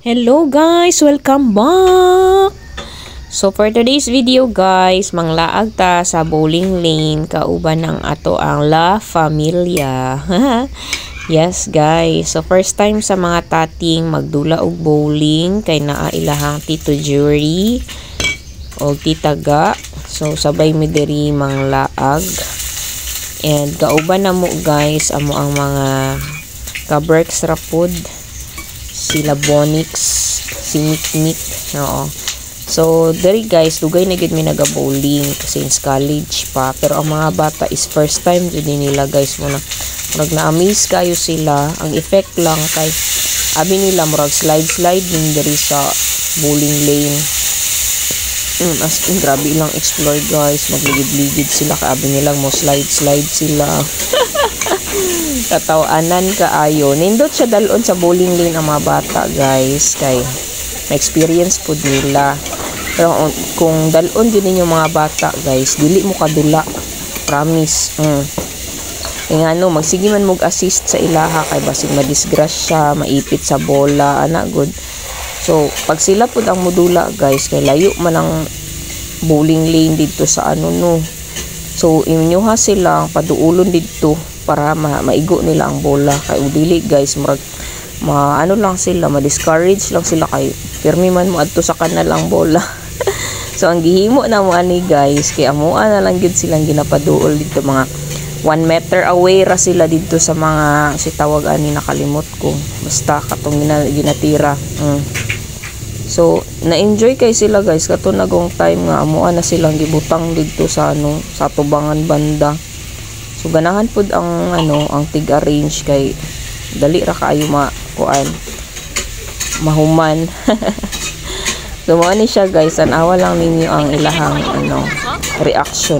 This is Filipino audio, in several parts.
Hello guys, welcome back. So for today's video guys, manglaag ta sa bowling lane kauban ng ato ang La Familia. Yes guys, so first time sa mga tating magdula og bowling kay naa ilahang Tito Jury o Titaga. So sabay mi diri manglaag. And kauban na mo guys amo ang mga ka-Berks Rapod, sila Bonix, si Nick. Oo. So, diri guys, dugay na gid mi naga-bowling kasi in college pa. Pero ang mga bata is first time din nila guys. Murag na-amaze kayo sila. Ang effect lang kay abi nila murag slide din diri sa bowling lane. As in, grabe lang explore guys. Magligid-ligid sila kay abi nilang mo slide sila. Katawanan kaayo. Nindot siya dalon sa bowling lane ang mga bata guys kay ma-experience po nila. Pero kung dalon din ninyo mga bata guys, dili mo kadula, promise. Kaya ano, magsige man mog assist sa ilaha kay basig madisgrasya, maipit sa bola, ana good. So pag sila pud ang modula guys, kay layo man ang bowling lane dito sa ano no. So inyoha sila paduulon dito para maigo nila ang bola kay udili guys murag ano lang sila, ma-discourage lang sila kay pirmi man mo adto sa kanal ang bola. So ang gihimo na mo ani guys kay amuan na lang gid silang ginapaduol dito, mga 1 meter away ra sila dito sa mga si tawag ani nakalimot ko basta katong ginatira. So na-enjoy kay sila guys kato nagong time nga amuan na silang gibutang dito sa ano sa tubangan banda. So ganahan pud ang ano ang tig-arrange kay dali ra kaayo mahuman. So mo ni siya guys, tanawa lang ninyo ang ilahang ano reaction.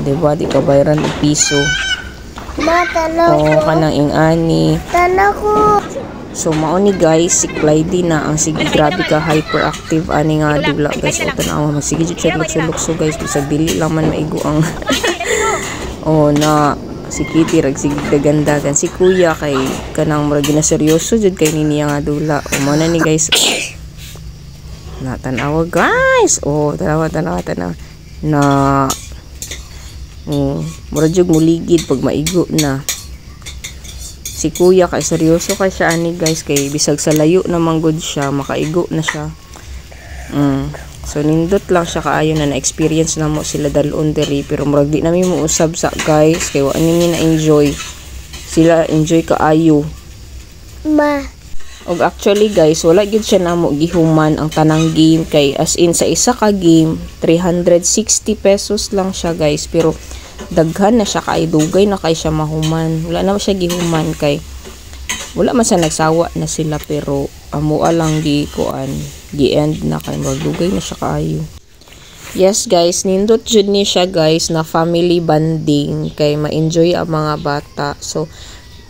Diba di ka bayaran og piso. Kanang ingani. Tanako. So mao ni guys, si Clyde na ang sige grabe ka hyperactive ani nga dula guys. O tanawa magsige jud siya lukso guys bisag dili lang man maigo ang si Kitty rag sige dagandagan si kuya kay kanang murag na seryoso jud kay niya nga dula. O mao na ni guys. Natanawa guys. Tanawa na murag jud muligid pag maigo na. Si kuya kay seryoso kay siya ani guys kay bisag sa layo naman good siya makaigo na siya. So nindot lang siya kaayo na na-experience na mo sila dalon diri pero murag di nami mo usab sa guys kay wa ninyo na enjoy. Sila enjoy kaayo. Og actually guys wala gid siya namo gihuman ang tanang game kay as in sa isa ka game 360 pesos lang siya guys pero daghan na siya kay dugay na kay siya mahuman. Wala na siya gihuman kay wala man sa nagsawa na sila pero amua lang gi-end na kay magdugay na siya kaayo. Yes guys, nindot jud ni siya guys na family bonding kay ma-enjoy ang mga bata. So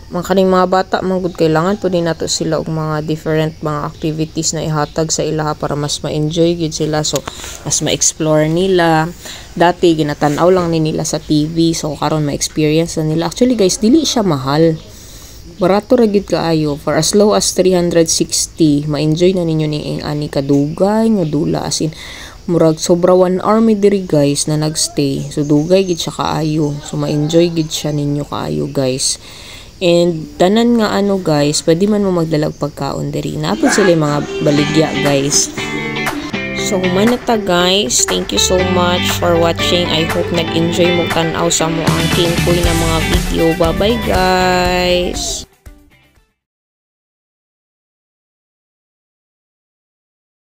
kaning mga bata manggod kailangan po din nato sila og mga different mga activities na ihatag sa ilaha para mas ma-enjoy gid sila. So mas ma-explore nila. Dati ginatan-aw lang ni nila sa TV, so karon ma-experience na nila. Actually guys, dili siya mahal. Barato ra gid kaayo, for as low as 360 ma-enjoy na ninyo ning ani kadugay nga dula, as in murag sobra 1 hour mi diri guys na nagstay. So dugay gid siya kaayo, so ma-enjoy gid siya ninyo kaayo guys. And tanan nga ano guys, pwede man mo magdalag pagkaon diri. Napod sila yung mga baligya guys. So humanata guys, thank you so much for watching. I hope nag-enjoy mo tan-aw sa mo ang king koy na mga video. Bye bye guys.